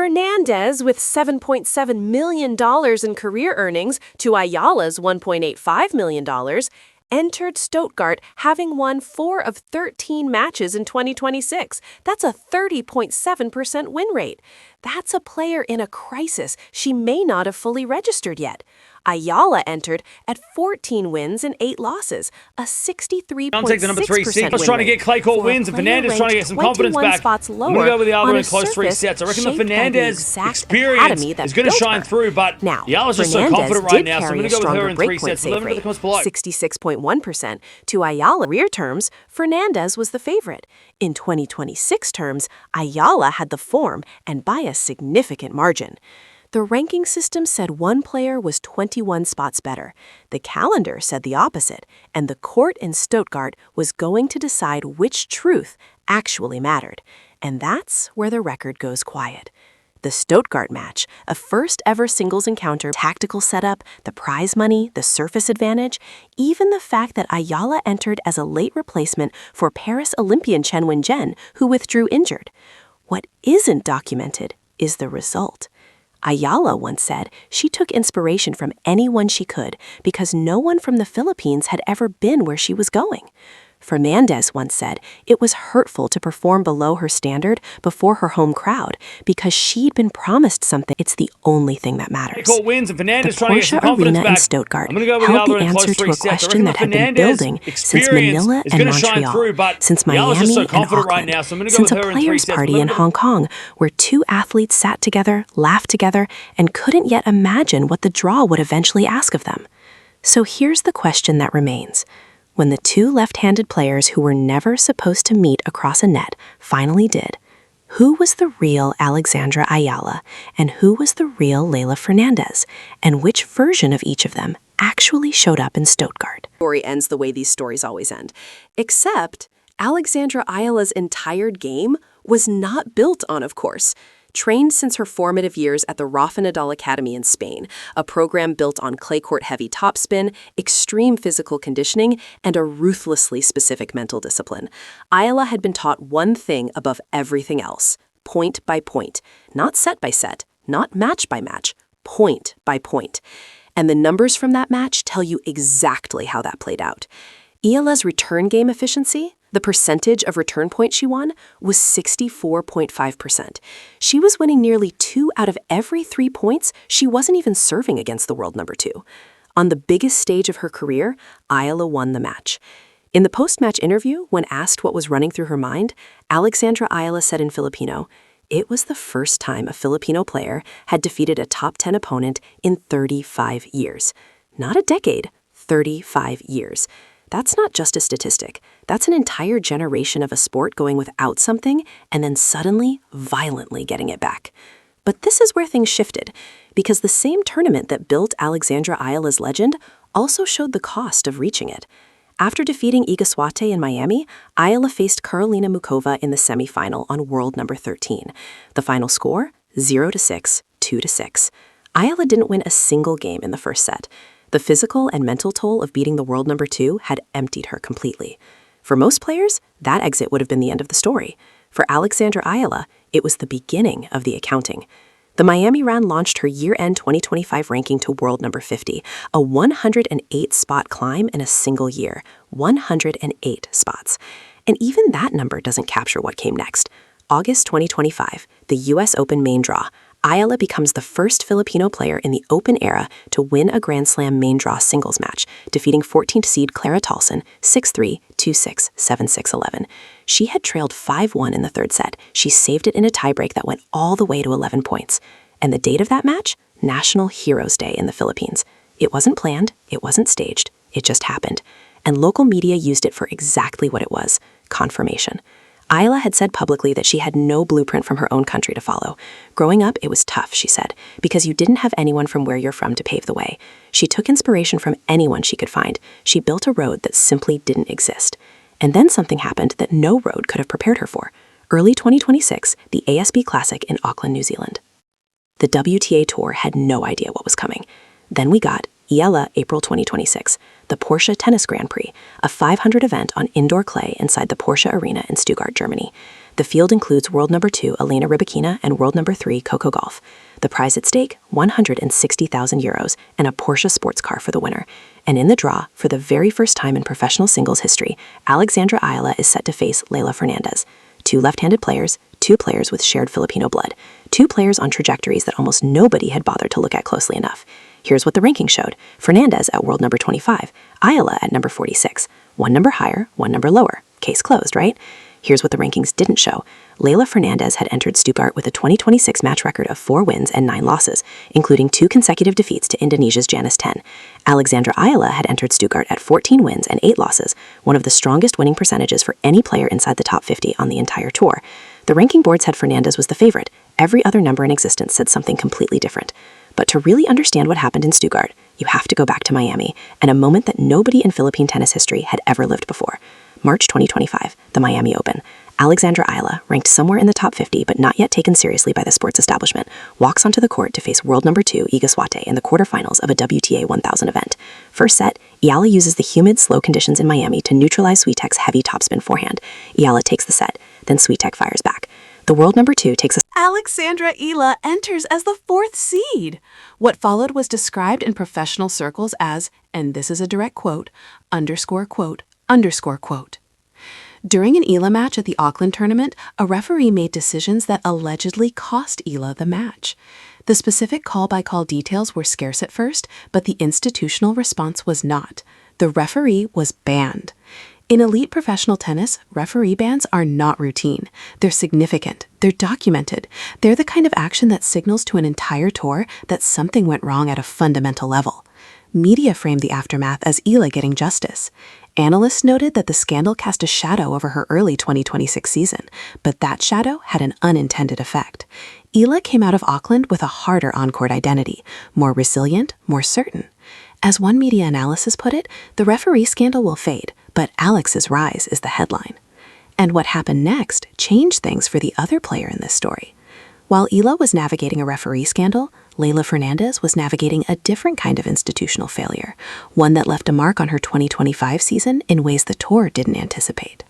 Fernandez, with $7.7 million in career earnings to Ayala's $1.85 million, entered Stogart having won 4 of 13 matches in 2026. That's a 30.7% win rate. That's a player in a crisis she may not have fully registered yet. Ayala entered at 14 wins and 8 losses, a 63.6% I'm taking the number 3 seed. I was win trying to rate get clay court for a wins, and player Fernandez trying to get some ranked confidence 21 back. spots I'm lower going to go with the on Ayala a in close 3 surface sets. I reckon the shaped by the Fernandez exact experience academy that is going to built shine her. through, but Now, Ayala's just so Fernandez confident did right now, so I'm carry going a to go with her stronger in 3 breakpoint sets, save 11 to the rate, course below. 66.1%. To Ayala career terms, Fernandez was the favorite. In 2026 terms, Ayala had the form and by a significant margin. The ranking system said one player was 21 spots better. The calendar said the opposite, and the court in Stogart was going to decide which truth actually mattered. And that's where the record goes quiet. The Stogart match, a first-ever singles encounter, tactical setup, the prize money, the surface advantage, even the fact that Ayala entered as a late replacement for Paris Olympian Chen Wen-jen, who withdrew injured. What isn't documented is the result. Ayala once said she took inspiration from anyone she could because no one from the Philippines had ever been where she was going. Fernandez once said it was hurtful to perform below her standard before her home crowd because she'd been promised something. It's the only thing that matters. Court wins, and Fernandez The trying to get some Porsche confidence Arena in back. Stogart I'm going to go with held Ayala the in close answer 3 to a sets. I question reckon that the had been Fernandez building since experience Manila is and going to shine Montreal, through, but since Ayala's Miami just so and confident right Auckland, now, so I'm going to go since with a her in 3 players' sets. party in Hong Kong where 2 athletes sat together, laughed together, and couldn't yet imagine what the draw would eventually ask of them. So here's the question that remains. When the 2 left-handed players who were never supposed to meet across a net finally did, who was the real Alexandra Ayala and who was the real Leylah Fernandez, and which version of each of them actually showed up in Stogart? The story ends the way these stories always end, except Alexandra Ayala's entire game was not built on, of course. Trained since her formative years at the Rafa Nadal Academy in Spain, a program built on clay court-heavy topspin, extreme physical conditioning, and a ruthlessly specific mental discipline, Ayala had been taught one thing above everything else: point by point, not set by set, not match by match, point by point. And the numbers from that match tell you exactly how that played out. Eala's return game efficiency, the percentage of return points she won, was 64.5%. She was winning nearly 2 out of every 3 points she wasn't even serving against the world number 2. On the biggest stage of her career, Ayala won the match. In the post-match interview, when asked what was running through her mind, Alexandra Ayala said in Filipino, "It was the first time a Filipino player had defeated a top 10 opponent in 35 years. Not a decade, 35 years. That's not just a statistic. That's an entire generation of a sport going without something and then suddenly, violently getting it back." But this is where things shifted, because the same tournament that built Alexandra Ayala's legend also showed the cost of reaching it. After defeating Iga Swiatek in Miami, Ayala faced Karolina Muchova in the semifinal on world number 13. The final score, 0-6, 2-6. Ayala didn't win a single game in the first set. The physical and mental toll of beating the world number 2 had emptied her completely. For most players, that exit would have been the end of the story. For Alexandra Ayala, it was the beginning of the accounting. The Miami round launched her year-end 2025 ranking to world number 50, a 108-spot climb in a single year, 108 spots. And even that number doesn't capture what came next. August 2025, the US Open main draw. Ayala becomes the first Filipino player in the Open era to win a Grand Slam main draw singles match, defeating 14th seed Clara Tolson 6-3, 2-6, 7-6, 11. She had trailed 5-1 in the third set. She saved it in a tiebreak that went all the way to 11 points. And the date of that match? National Heroes Day in the Philippines. It wasn't planned, it wasn't staged, it just happened. And local media used it for exactly what it was: confirmation. Ayala had said publicly that she had no blueprint from her own country to follow. Growing up, it was tough, she said, because you didn't have anyone from where you're from to pave the way. She took inspiration from anyone she could find. She built a road that simply didn't exist. And then something happened that no road could have prepared her for. Early 2026, the ASB Classic in Auckland, New Zealand. The WTA Tour had no idea what was coming. Then we got Eala, April 2026, the Porsche Tennis Grand Prix, a 500 event on indoor clay inside the Porsche Arena in Stogart, Germany. The field includes world number 2, Elena Rybakina, and world number 3, Coco Gauff. The prize at stake, €160,000 and a Porsche sports car for the winner. And in the draw, for the very first time in professional singles history, Alexandra Ayala is set to face Leylah Fernandez. 2 left-handed players, 2 players with shared Filipino blood, 2 players on trajectories that almost nobody had bothered to look at closely enough. Here's what the rankings showed. Fernandez at world number 25, Ayala at number 46. 1 number higher, 1 number lower. Case closed, right? Here's what the rankings didn't show. Leylah Fernandez had entered Stogart with a 2026 match record of 4 wins and 9 losses, including 2 consecutive defeats to Indonesia's Janice 10. Alexandra Ayala had entered Stogart at 14 wins and 8 losses, one of the strongest winning percentages for any player inside the top 50 on the entire tour. The ranking board said Fernandez was the favorite. Every other number in existence said something completely different. But to really understand what happened in Stogart, you have to go back to Miami, and a moment that nobody in Philippine tennis history had ever lived before. March 2025, the Miami Open. Alexandra Eala, ranked somewhere in the top 50 but not yet taken seriously by the sports establishment, walks onto the court to face world number 2 Iga Swiatek in the quarterfinals of a WTA 1000 event. First set, Eala uses the humid, slow conditions in Miami to neutralize Swiatek's heavy topspin forehand. Eala takes the set, then Swiatek fires back. The world number 2 takes a Alexandra Eala enters as the 4th seed. What followed was described in professional circles as, and this is a direct quote, underscore quote, underscore quote. During an Eala match at the Auckland tournament, a referee made decisions that allegedly cost Eala the match. The specific call-by-call details were scarce at first, but the institutional response was not. The referee was banned. In elite professional tennis, referee bans are not routine. They're significant. They're documented. They're the kind of action that signals to an entire tour that something went wrong at a fundamental level. Media framed the aftermath as Eala getting justice. Analysts noted that the scandal cast a shadow over her early 2026 season, but that shadow had an unintended effect. Eala came out of Auckland with a harder on-court identity, more resilient, more certain. As one media analysis put it, the referee scandal will fade, but Alex's rise is the headline. And what happened next changed things for the other player in this story. While Eala was navigating a referee scandal, Leylah Fernandez was navigating a different kind of institutional failure, one that left a mark on her 2025 season in ways the tour didn't anticipate.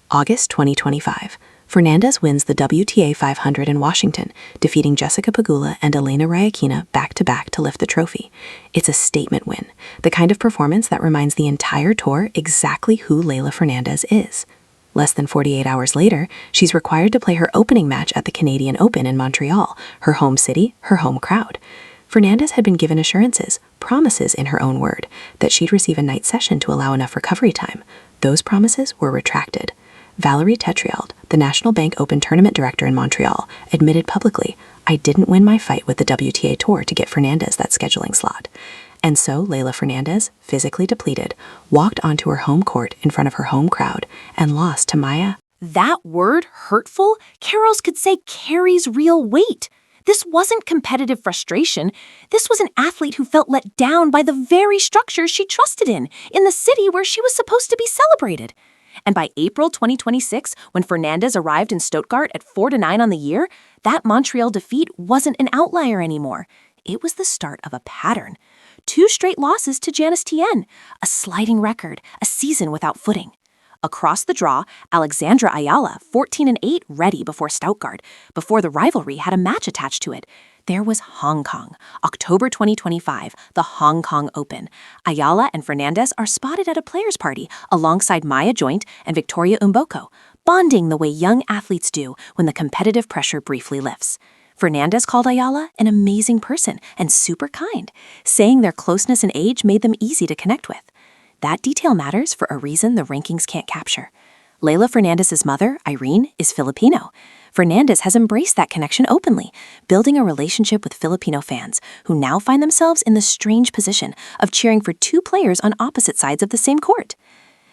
August 2025. Fernandez wins the WTA 500 in Washington, defeating Jessica Pegula and Elena Rybakina back-to-back to lift the trophy. It's a statement win, the kind of performance that reminds the entire tour exactly who Leylah Fernandez is. Less than 48 hours later, she's required to play her opening match at the Canadian Open in Montreal, her home city, her home crowd. Fernandez had been given assurances, promises in her own word, that she'd receive a night session to allow enough recovery time. Those promises were retracted. Valerie Tetrield, the National Bank Open tournament director in Montreal, admitted publicly, "I didn't win my fight with the WTA Tour to get Fernandez that scheduling slot." And so Leylah Fernandez, physically depleted, walked onto her home court in front of her home crowd and lost to Maya. That word, hurtful, Carol's could say carries real weight. This wasn't competitive frustration. This was an athlete who felt let down by the very structure she trusted in the city where she was supposed to be celebrated. And by April 2026, when Fernandez arrived in Stogart at 4-9 on the year, that Montreal defeat wasn't an outlier anymore. It was the start of a pattern. 2 straight losses to Janice Tien, a sliding record, a season without footing. Across the draw, Alexandra Ayala, 14-8, ready before Stogart, before the rivalry had a match attached to it. There was Hong Kong, October 2025, the Hong Kong Open. Ayala and Fernandez are spotted at a players' party alongside Maya Joint and Victoria Mboko, bonding the way young athletes do when the competitive pressure briefly lifts. Fernandez called Ayala an amazing person and super kind, saying their closeness and age made them easy to connect with. That detail matters for a reason the rankings can't capture. Leylah Fernandez's mother, Irene, is Filipino. Fernandez has embraced that connection openly, building a relationship with Filipino fans who now find themselves in the strange position of cheering for 2 players on opposite sides of the same court.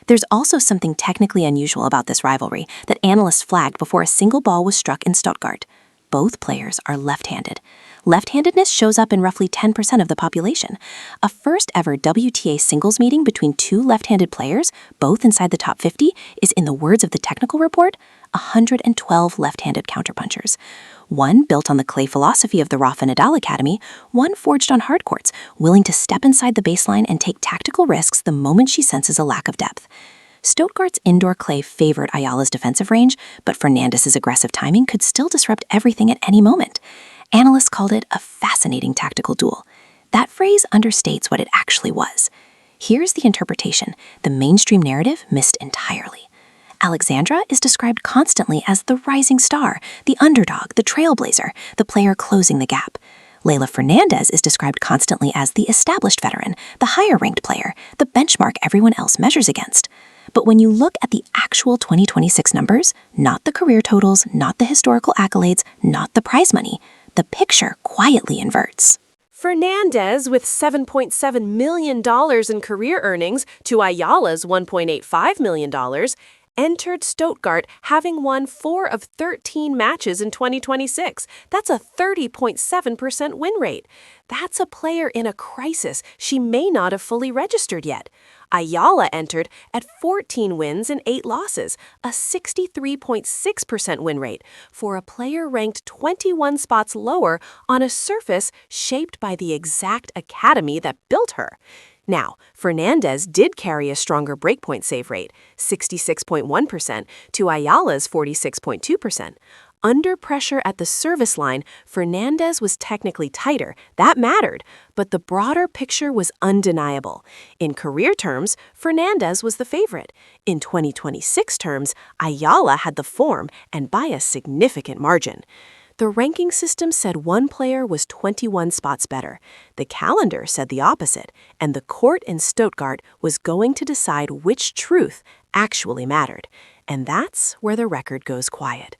There's also something technically unusual about this rivalry that analysts flagged before a single ball was struck in Stogart. Both players are left-handed. Left-handedness shows up in roughly 10% of the population. A first-ever WTA singles meeting between 2 left-handed players, both inside the top 50, is, in the words of the technical report, 112 left-handed counterpunchers. One built on the clay philosophy of the Rafa Nadal Academy, one forged on hard courts, willing to step inside the baseline and take tactical risks the moment she senses a lack of depth. Stogart's indoor clay favored Ayala's defensive range, but Fernandez's aggressive timing could still disrupt everything at any moment. Analysts called it a fascinating tactical duel. That phrase understates what it actually was. Here's the interpretation: the mainstream narrative missed entirely. Alexandra is described constantly as the rising star, the underdog, the trailblazer, the player closing the gap. Leylah Fernandez is described constantly as the established veteran, the higher-ranked player, the benchmark everyone else measures against. But when you look at the actual 2026 numbers, not the career totals, not the historical accolades, not the prize money, the picture quietly inverts. Fernandez, with $7.7 million in career earnings to Ayala's $1.85 million, entered Stogart having won 4 of 13 matches in 2026. That's a 30.7% win rate. That's a player in a crisis she may not have fully registered yet. Ayala entered at 14 wins and 8 losses, a 63.6% win rate, for a player ranked 21 spots lower on a surface shaped by the exact academy that built her. Now, Fernandez did carry a stronger breakpoint save rate, 66.1%, to Ayala's 46.2%. Under pressure at the service line, Fernandez was technically tighter. That mattered, but the broader picture was undeniable. In career terms, Fernandez was the favorite. In 2026 terms, Ayala had the form, and by a significant margin. The ranking system said one player was 21 spots better. The calendar said the opposite, and the court in Stogart was going to decide which truth actually mattered. And that's where the record goes quiet.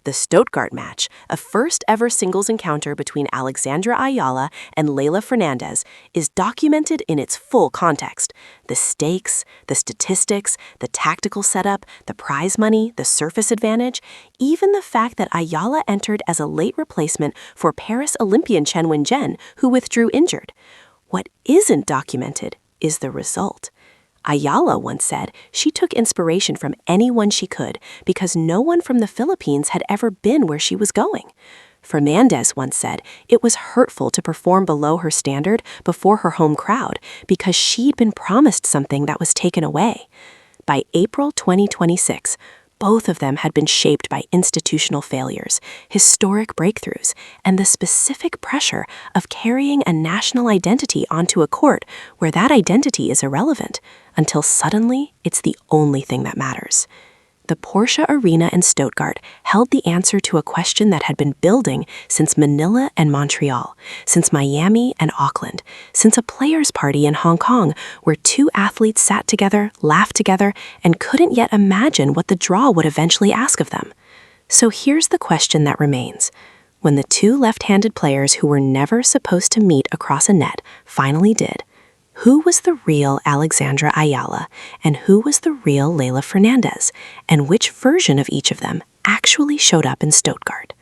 The Stogart match, a first-ever singles encounter between Alexandra Ayala and Leylah Fernandez, is documented in its full context. The stakes, the statistics, the tactical setup, the prize money, the surface advantage, even the fact that Ayala entered as a late replacement for Paris Olympian Chen Wen-jen, who withdrew injured. What isn't documented is the result. Ayala once said she took inspiration from anyone she could because no one from the Philippines had ever been where she was going. Fernandez once said it was hurtful to perform below her standard before her home crowd because she'd been promised something that was taken away. By April 2026, both of them had been shaped by institutional failures, historic breakthroughs, and the specific pressure of carrying a national identity onto a court where that identity is irrelevant, until suddenly it's the only thing that matters. The Porsche Arena in Stogart held the answer to a question that had been building since Manila and Montreal, since Miami and Auckland, since a players' party in Hong Kong where 2 athletes sat together, laughed together, and couldn't yet imagine what the draw would eventually ask of them. So here's the question that remains. When the 2 left-handed players who were never supposed to meet across a net finally did, who was the real Alexandra Ayala, and who was the real Leylah Fernandez, and which version of each of them actually showed up in Stogart?